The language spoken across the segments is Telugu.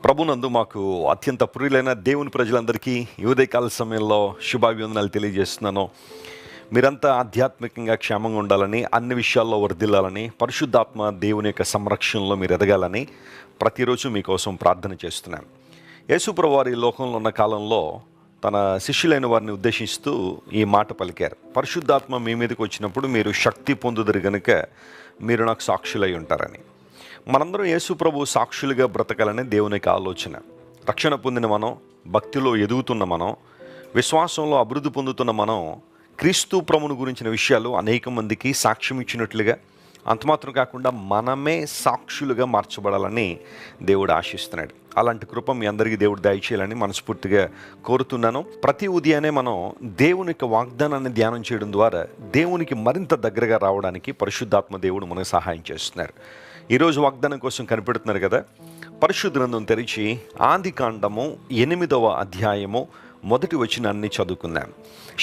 ప్రభునందు మాకు అత్యంత ప్రియులైన దేవుని ప్రజలందరికీ ఈ ఉదయకాల సమయంలో శుభాభివందనాలు తెలియజేస్తున్నాను. మీరంతా ఆధ్యాత్మికంగా క్షేమంగా ఉండాలని, అన్ని విషయాల్లో వర్ధిల్లాలని, పరిశుద్ధాత్మ దేవుని యొక్క సంరక్షణలో మీరు ఎదగాలని ప్రతిరోజు మీకోసం ప్రార్థన చేస్తున్నాను. యేసుప్రభువు వారు ఈ లోకంలో ఉన్న కాలంలో తన శిష్యులైన వారిని ఉద్దేశిస్తూ ఈ మాట పలికారు. పరిశుద్ధాత్మ మీ మీదకి వచ్చినప్పుడు మీరు శక్తి పొందుదురు గనుక మీరు నాకు సాక్షులై ఉంటారని. మనందరం యేసు ప్రభు సాక్షులుగా బ్రతకాలనే దేవుని యొక్క ఆలోచన. రక్షణ పొందిన మనం, భక్తిలో ఎదుగుతున్న మనం, విశ్వాసంలో అభివృద్ధి పొందుతున్న మనం క్రీస్తు ప్రభువును గురించిన విషయాలు అనేక మందికి సాక్ష్యం ఇచ్చినట్లుగా, అంతమాత్రం కాకుండా మనమే సాక్షులుగా మార్చబడాలని దేవుడు ఆశిస్తున్నాడు. అలాంటి కృప మీ అందరికీ దేవుడు దయచేయాలని మనస్ఫూర్తిగా కోరుతున్నాను. ప్రతి ఉదయాన్నే మనం దేవుని యొక్క వాగ్దానాన్ని ధ్యానం చేయడం ద్వారా దేవునికి మరింత దగ్గరగా రావడానికి పరిశుద్ధాత్మ దేవుడు మనకు సహాయం చేస్తున్నారు. ఈరోజు వాగ్దానం కోసం కనిపెడుతున్నారు కదా. పరిశుద్ధ గ్రంథం తెరిచి ఆదికాండము 8వ అధ్యాయము 1 వచనాన్ని చదువుకుందాం.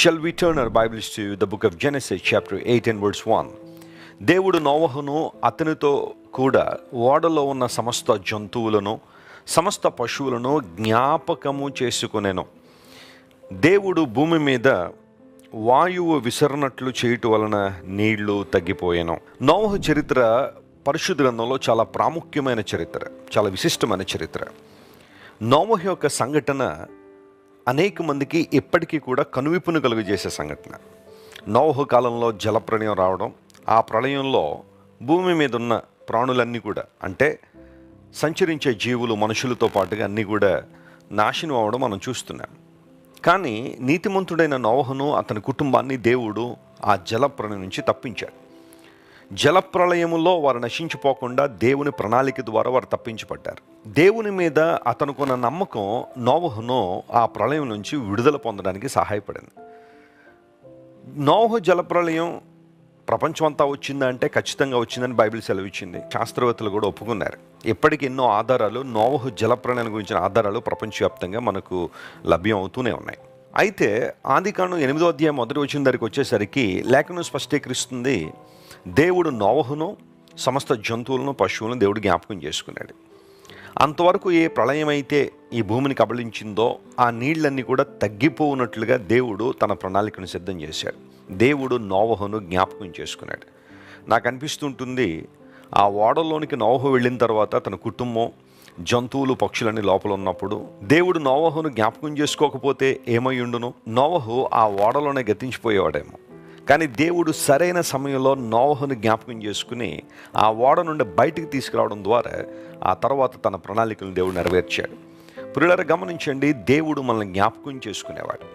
Shall we turn our Bibles to the book of Genesis chapter 8 and verse 1. దేవుడు నోవహును అతనితో కూడా ఓడలో ఉన్న సమస్త జంతువులను, సమస్త పశువులను జ్ఞాపకము చేసుకొనెను. దేవుడు భూమి మీద వాయువు విసరనట్లు చేయటం వలన నీళ్లు తగ్గిపోయాను. నోవహు చరిత్ర పరిశుద్ధ గ్రంథంలో చాలా ప్రాముఖ్యమైన చరిత్ర, చాలా విశిష్టమైన చరిత్ర. నోవహు యొక్క సంఘటన అనేక మందికి ఇప్పటికీ కూడా కనువిప్పును కలుగజేసే సంఘటన. నోవహు కాలంలో జలప్రళయం రావడం, ఆ ప్రళయంలో భూమి మీద ఉన్న ప్రాణులన్నీ కూడా, అంటే సంచరించే జీవులు మనుషులతో పాటుగా అన్నీ కూడా నాశనం అవ్వడం మనం చూస్తున్నాం. కానీ నీతిమంతుడైన నోవహును అతని కుటుంబాన్ని దేవుడు ఆ జలప్రళయం నుంచి తప్పించాడు. జలప్రళయములో వారు నశించిపోకుండా దేవుని ప్రణాళిక ద్వారా వారు తప్పించబడ్డారు. దేవుని మీద అతనుకున్న నమ్మకం నోవహును ఆ ప్రళయం నుంచి విడుదల పొందడానికి సహాయపడింది. నోవహు జలప్రళయం ప్రపంచం అంతా వచ్చిందా అంటే ఖచ్చితంగా వచ్చిందని బైబిల్ సెలవిచ్చింది. శాస్త్రవేత్తలు కూడా ఒప్పుకున్నారు. ఇప్పటికి ఎన్నో ఆధారాలు, నోవహు జలప్రళయం గురించిన ఆధారాలు ప్రపంచవ్యాప్తంగా మనకు లభ్యం అవుతూనే ఉన్నాయి. అయితే ఆదికాండం 8వ అధ్యాయం 1 వచనం దగ్గరికి వచ్చేసరికి లేఖనం స్పష్టీకరిస్తుంది, దేవుడు నోవహును సమస్త జంతువులను, పశువులను దేవుడు జ్ఞాపకం చేసుకున్నాడు. అంతవరకు ఏ ప్రళయం అయితే ఈ భూమిని కబళించిందో ఆ నీళ్ళన్నీ కూడా తగ్గిపోనట్లుగా దేవుడు తన ప్రణాళికను సిద్ధం చేశాడు. దేవుడు నోవహును జ్ఞాపకం చేసుకున్నాడు. నాకు అనిపిస్తుంటుంది, ఆ ఓడలోనికి నోవహు వెళ్ళిన తర్వాత తన కుటుంబం, జంతువులు, పక్షులన్నీ లోపల ఉన్నప్పుడు దేవుడు నోవహును జ్ఞాపకం చేసుకోకపోతే ఏమై ఉండును? నోవహు ఆ ఓడలోనే గతించిపోయేవాడేమో. కానీ దేవుడు సరైన సమయంలో నోవహును జ్ఞాపకం చేసుకుని ఆ ఓడ నుండి బయటికి తీసుకురావడం ద్వారా ఆ తర్వాత తన ప్రణాళికలను దేవుడు నెరవేర్చాడు. ప్రియులారా గమనించండి, దేవుడు మనల్ని జ్ఞాపకం చేసుకునేవాడు.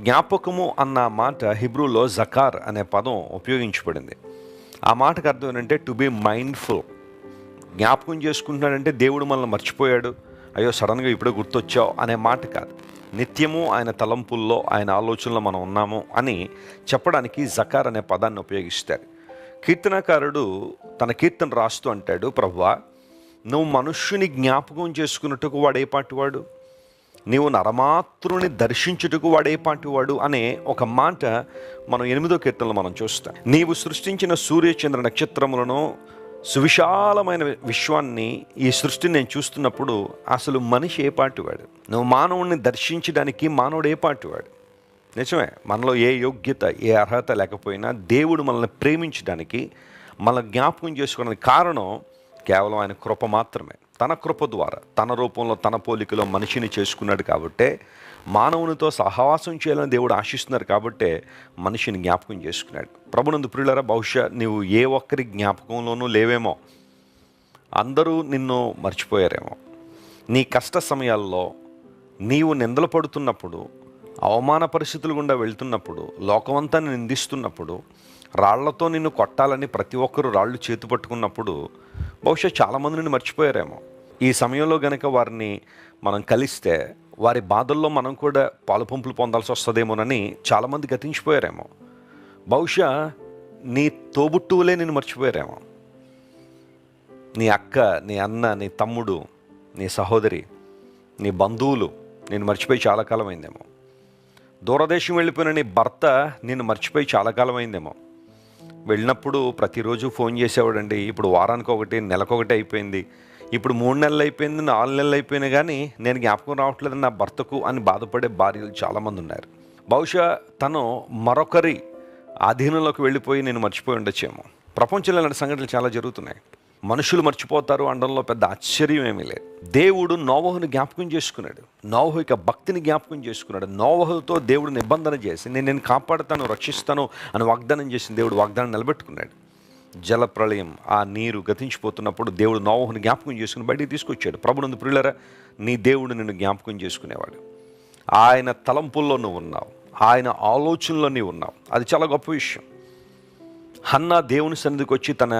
జ్ఞాపకము అన్న మాట హిబ్రూలో జకార్ అనే పదం ఉపయోగించబడింది. ఆ మాటకు అర్థం ఏంటంటే టు బీ మైండ్ఫుల్. జ్ఞాపకం చేసుకుంటున్నాడంటే దేవుడు మనల్ని మర్చిపోయాడు, అయ్యో సడన్గా ఇప్పుడే గుర్తొచ్చావు అనే మాట కాదు. నిత్యము ఆయన తలంపుల్లో, ఆయన ఆలోచనలో మనం ఉన్నాము అని చెప్పడానికి జకార్ అనే పదాన్ని ఉపయోగిస్తారు. కీర్తనకారుడు తన కీర్తన రాస్తూ అంటాడు, ప్రభువా నువ్వు మనుష్యుని జ్ఞాపకం చేసుకున్నట్టుకు వాడే పాటివాడు, నీవు నరమాత్రుని దర్శించుటకు వాడే పాటివాడు అనే ఒక మాట మనం 8వ కీర్తనలో మనం చూస్తాం. నీవు సృష్టించిన సూర్యచంద్ర నక్షత్రములను, సువిశాలమైన విశ్వాన్ని, ఈ సృష్టిని నేను చూస్తున్నప్పుడు అసలు మనిషి ఏ పాటివాడు? నువ్వు మానవుడిని దర్శించడానికి మానవుడు ఏ పాటివాడు? నిజమే, మనలో ఏ యోగ్యత, ఏ అర్హత లేకపోయినా దేవుడు మనల్ని ప్రేమించడానికి, మనల్ని జ్ఞాపకం చేసుకోవడానికి కారణం కేవలం ఆయన కృప మాత్రమే. తన కృప ద్వారా తన రూపంలో, తన పోలికలో మనిషిని చేసుకున్నాడు కాబట్టే, మానవునితో సహవాసం చేయాలని దేవుడు ఆశిస్తున్నారు కాబట్టే మనిషిని జ్ఞాపకం చేసుకున్నాడు. ప్రభునందు ప్రియులారా, బహుశా నీవు ఏ ఒక్కరి జ్ఞాపకంలోనూ లేవేమో, అందరూ నిన్ను మర్చిపోయారేమో. నీ కష్ట సమయాల్లో, నీవు నిందలు పడుతున్నప్పుడు, అవమాన పరిస్థితులు గుండా వెళ్తున్నప్పుడు, లోకమంతా నిందిస్తున్నప్పుడు, రాళ్లతో నిన్ను కొట్టాలని ప్రతి ఒక్కరూ రాళ్ళు చేతు పట్టుకున్నప్పుడు బహుశా చాలామంది నిన్ను మర్చిపోయారేమో. ఈ సమయంలో గనక వారిని మనం కలిస్తే వారి బాధల్లో మనం కూడా పాలుపంపులు పొందాల్సి వస్తుందేమోనని చాలామంది గతించిపోయారేమో. బహుశా నీ తోబుట్టువులే నిన్ను మర్చిపోయారేమో. నీ అక్క, నీ అన్న, నీ తమ్ముడు, నీ సహోదరి, నీ బంధువులు నిన్ను మర్చిపోయి చాలా కాలం అయిందేమో. దూరదేశం వెళ్ళిపోయిన నీ భర్త నిన్ను మర్చిపోయి చాలా కాలం అయిందేమో. వెళ్ళినప్పుడు ప్రతిరోజు ఫోన్ చేసేవాడండి, ఇప్పుడు వారానికి ఒకటి, నెలకొకటి అయిపోయింది. ఇప్పుడు 3 నెలలు అయిపోయింది, 4 నెలలు అయిపోయినా కానీ నేను జ్ఞాపకం రావట్లేదు నా భర్తకు అని బాధపడే భార్యలు చాలామంది ఉన్నారు. బహుశా తను మరొకరి ఆధీనంలోకి వెళ్ళిపోయి నేను మర్చిపోయి ఉండొచ్చేమో. ప్రపంచంలో ఇలాంటి సంఘటనలు చాలా జరుగుతున్నాయి. మనుషులు మర్చిపోతారు అనడంలో పెద్ద ఆశ్చర్యం ఏమీ లేదు. దేవుడు నోవహుని జ్ఞాపకం చేసుకున్నాడు. నోవహు యొక్క భక్తిని జ్ఞాపకం చేసుకున్నాడు. నోవహుతో దేవుడు నిబంధన చేసి నేను కాపాడుతాను, రక్షిస్తాను అని వాగ్దానం చేసిన దేవుడు వాగ్దానం నిలబెట్టుకున్నాడు. జలప్రళయం, ఆ నీరు గతించిపోతున్నప్పుడు దేవుడు నోవహుని జ్ఞాపకం చేసుకుని బయటికి తీసుకొచ్చాడు. ప్రభునందు ప్రియులారా, నీ దేవుడు నిన్ను జ్ఞాపకం చేసుకునేవాడు. ఆయన తలంపుల్లో నువ్వు ఉన్నావు, ఆయన ఆలోచనలో నీవు ఉన్నావు. అది చాలా గొప్ప విషయం. హన్నా దేవుని సన్నిధికి వచ్చి తన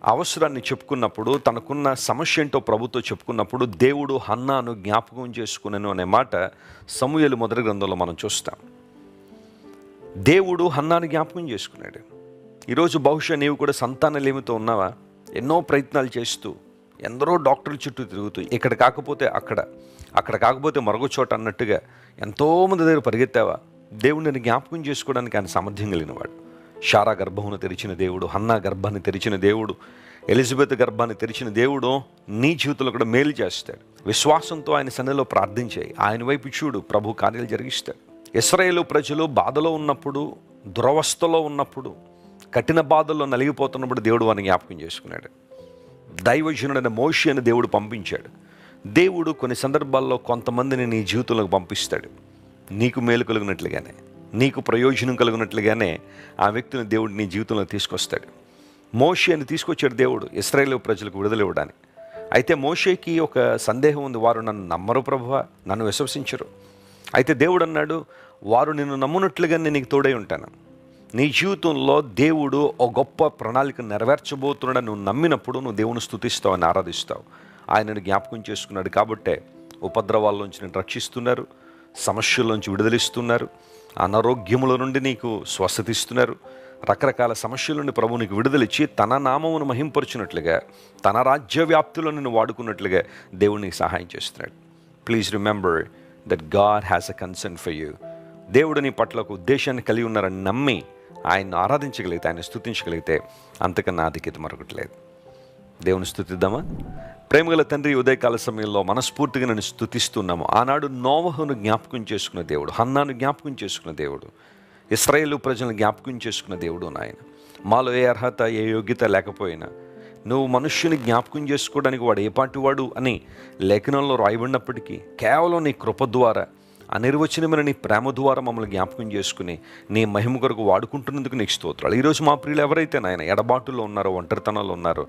అవసరాన్ని చెప్పుకున్నప్పుడు, తనకున్న సమస్య ఏంటో ప్రభుతో చెప్పుకున్నప్పుడు దేవుడు హన్నాను జ్ఞాపకం చేసుకున్నాను అనే మాట సమూయేలు మొదటి గ్రంథంలో మనం చూస్తాం. దేవుడు హన్నాను జ్ఞాపకం చేసుకున్నాడు. ఈరోజు బహుశా నీవు కూడా సంతానలేమితో ఉన్నావా? ఎన్నో ప్రయత్నాలు చేస్తూ, ఎందరో డాక్టర్ల చుట్టూ తిరుగుతూ, ఇక్కడ కాకపోతే అక్కడ కాకపోతే మరొక చోట అన్నట్టుగా ఎంతోమంది దగ్గర పరిగెత్తావా? దేవుడు నేను జ్ఞాపకం చేసుకోవడానికి ఆయన సామర్థ్యం కలిగినవాడు. షారా గర్భమును తెరిచిన దేవుడు, హన్నా గర్భాన్ని తెరిచిన దేవుడు, ఎలిజబెత్ గర్భాన్ని తెరిచిన దేవుడు నీ జీవితంలో కూడా మేలు చేస్తాడు. విశ్వాసంతో ఆయన సన్నిధిలో ప్రార్థించాయి, ఆయన వైపు చూడు, ప్రభు కార్యాలు జరిగిస్తాడు. ఇశ్రాయేలు ప్రజలు బాధలో ఉన్నప్పుడు, దురవస్థలో ఉన్నప్పుడు, కఠిన బాధల్లో నలిగిపోతున్నప్పుడు దేవుడు వారిని జ్ఞాపకం చేసుకున్నాడు. దైవజనుడైన మోషే అని దేవుడు పంపించాడు. దేవుడు కొన్ని సందర్భాల్లో కొంతమందిని నీ జీవితంలోకి పంపిస్తాడు. నీకు మేలు కలిగినట్లుగానే, నీకు ప్రయోజనం కలిగినట్లుగానే ఆ వ్యక్తిని దేవుడు నీ జీవితంలో తీసుకొస్తాడు. మోషేని తీసుకొచ్చాడు దేవుడు ఇశ్రాయేలు ప్రజలకు విడుదల ఇవ్వడానికి. అయితే మోషేకి ఒక సందేహం ఉంది, వారు నన్ను నమ్మరు ప్రభువా, నన్ను విశ్వసించరు. అయితే దేవుడు అన్నాడు, వారు నిన్ను నమ్మునట్లుగా నేను నీకు తోడై ఉంటాను. నీ జీవితంలో దేవుడు ఒక గొప్ప ప్రణాళిక నెరవేర్చబోతున్నాడని నువ్వు నమ్మినప్పుడు నువ్వు దేవుని స్తుతిస్తావు, అని ఆరాధిస్తావు. ఆయనను జ్ఞాపకం చేసుకున్నాడు కాబట్టే ఉపద్రవాల్లోంచి నేను రక్షిస్తున్నారు, సమస్యల్లోంచి విడుదలిస్తున్నారు, అనారోగ్యముల నుండి నీకు స్వస్థత ఇస్తున్నారు. రకరకాల సమస్యల నుండి ప్రభు నీకు విడుదలిచ్చి తన నామమును మహింపరుచున్నట్లుగా, తన రాజ్య వ్యాప్తిలో నిన్ను వాడుకున్నట్లుగా దేవుడు నీకు సహాయం చేస్తున్నాడు. Please remember that God has a concern for you. దేవుడు నీ పట్ల ఒక ఉద్దేశాన్ని కలిగి ఉన్నారని నమ్మి ఆయన్ని ఆరాధించగలిగితే, ఆయన స్తుతించగలిగితే అంతకన్నా ఆధిక్యత మరొకటి లేదు. దేవుని స్తుతిద్దామా? ప్రేమగల తండ్రి, ఉదయకాల సమయంలో మనస్ఫూర్తిగా నేను స్తుతిస్తున్నాము. ఆనాడు నోవహును జ్ఞాపకం చేసుకున్న దేవుడు, హన్నాను జ్ఞాపకం చేసుకున్న దేవుడు, ఇశ్రాయేలు ప్రజలను జ్ఞాపకం చేసుకున్న దేవుడు. నాయన, మాలో ఏ అర్హత, ఏ యోగ్యత లేకపోయినా నువ్వు మనుష్యుని జ్ఞాపకం చేసుకోవడానికి వాడు ఏ పాటి వాడు అని లేఖనంలో రాయబడినప్పటికీ కేవలం నీ కృప ద్వారా, అనిర్వచనమైన నీ ప్రేమ ద్వారా మమ్మల్ని జ్ఞాపకం చేసుకుని నీ మహిమ కొరకు వాడుకుంటున్నందుకు నీకు స్తోత్రాలు. ఈరోజు మా ప్రియులు ఎవరైతే నాయన ఎడబాటులో ఉన్నారో, ఒంటరితనంలో ఉన్నారో,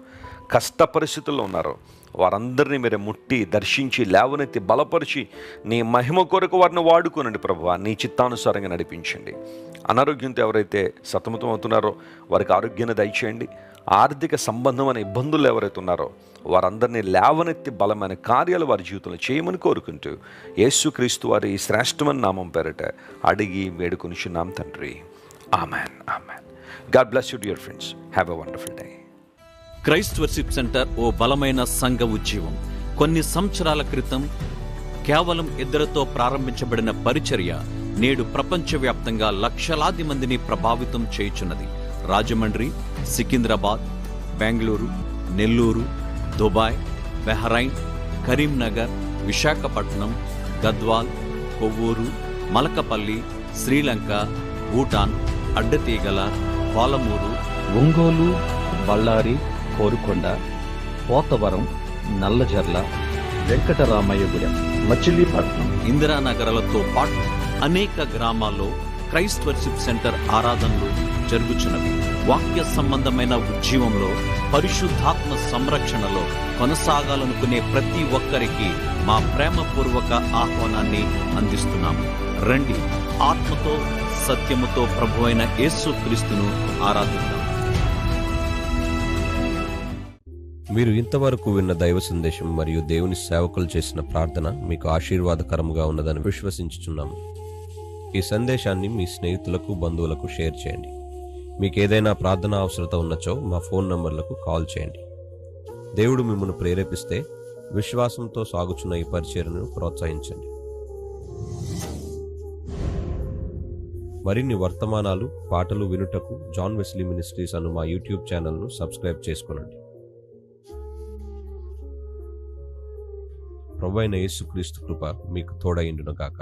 కష్ట పరిస్థితుల్లో ఉన్నారో, వారందరినీ మీరు ముట్టి, దర్శించి, లేవనెత్తి, బలపరిచి నీ మహిమ కొరకు వారిని వాడుకోనండి ప్రభువా. నీ చిత్తానుసారంగా నడిపించండి. అనారోగ్యంతో ఎవరైతే సతమతం అవుతున్నారో వారికి ఆరోగ్యాన్ని దయచేయండి. ఆర్థిక సంబంధమైన ఇబ్బందులు ఎవరైతే ఉన్నారో వారందరినీ లేవనెత్తి బలమైన కార్యాలు వారి జీవితంలో చేయమని కోరుకుంటూ యేసుక్రీస్తు వారి ఈ శ్రేష్టమైన నామం పేరట అడిగి వేడుకొనిచున్నాం తండ్రి. Amen, amen. God bless you dear friends. Have a wonderful day. Christ worship centre ఓ బలమైన సంఘ ఉద్యమం. కొన్ని సంవత్సరాల క్రితం కేవలం ఇద్దరితో ప్రారంభించబడిన పరిచర్య నేడు ప్రపంచవ్యాప్తంగా లక్షలాది మందిని ప్రభావితం చేయుచున్నది. రాజమండ్రి, సికింద్రాబాద్, బెంగళూరు, నెల్లూరు, దుబాయ్, బెహ్రైన్, కరీంనగర్, విశాఖపట్నం, గద్వాల్, కొవ్వూరు, మలకపల్లి, శ్రీలంక, భూటాన్, అడ్డతీగల, పాలమూరు, ఒంగోలు, బళ్ళారి, కోరుకొండ, పోతవరం, నల్లజర్ల, వెంకటరామయ్యగూడెం, మచిలీపట్నం, ఇందిరానగర్లతో పాటు అనేక గ్రామాల్లో క్రైస్ట్ వర్షిప్ సెంటర్ ఆరాధనలు జరుగుచున్నవి. వాక్య సంబంధమైన ఉద్యమంలో, పరిశుద్ధాత్మ సంరక్షణలో కొనసాగాలనుకునే ప్రతి ఒక్కరికి మా ప్రేమపూర్వక ఆహ్వానాన్ని అందిస్తున్నాము. రండి, ఆత్మతో సత్యముతో ప్రభువైన యేసుక్రీస్తును ఆరాధిద్దాం. మీరు ఇంతవరకు విన్న దైవ సందేశం మరియు దేవుని సేవకులు చేసిన ప్రార్థన మీకు ఆశీర్వాదకరముగా ఉన్నదని విశ్వసించుచున్నాము. ఈ సందేశాన్ని మీ స్నేహితులకు, బంధువులకు షేర్ చేయండి. మీకు ఏదైనా ప్రార్థన అవసరత ఉన్నచో మా ఫోన్ నంబర్లకు కాల్ చేయండి. దేవుడు మిమ్మల్ని ప్రేరేపిస్తే విశ్వాసంతో సాగుచున్న ఈ పరిచర్యను ప్రోత్సహించండి. మరిన్ని వర్తమానాలు, పాటలు వినుటకు జాన్ వెస్లీ మినిస్ట్రీస్ అను మా యూట్యూబ్ ఛానల్ను సబ్స్క్రైబ్ చేసుకొనండి. ప్రభువైన యేసుక్రీస్తు కృప మీకు తోడైండును గాక.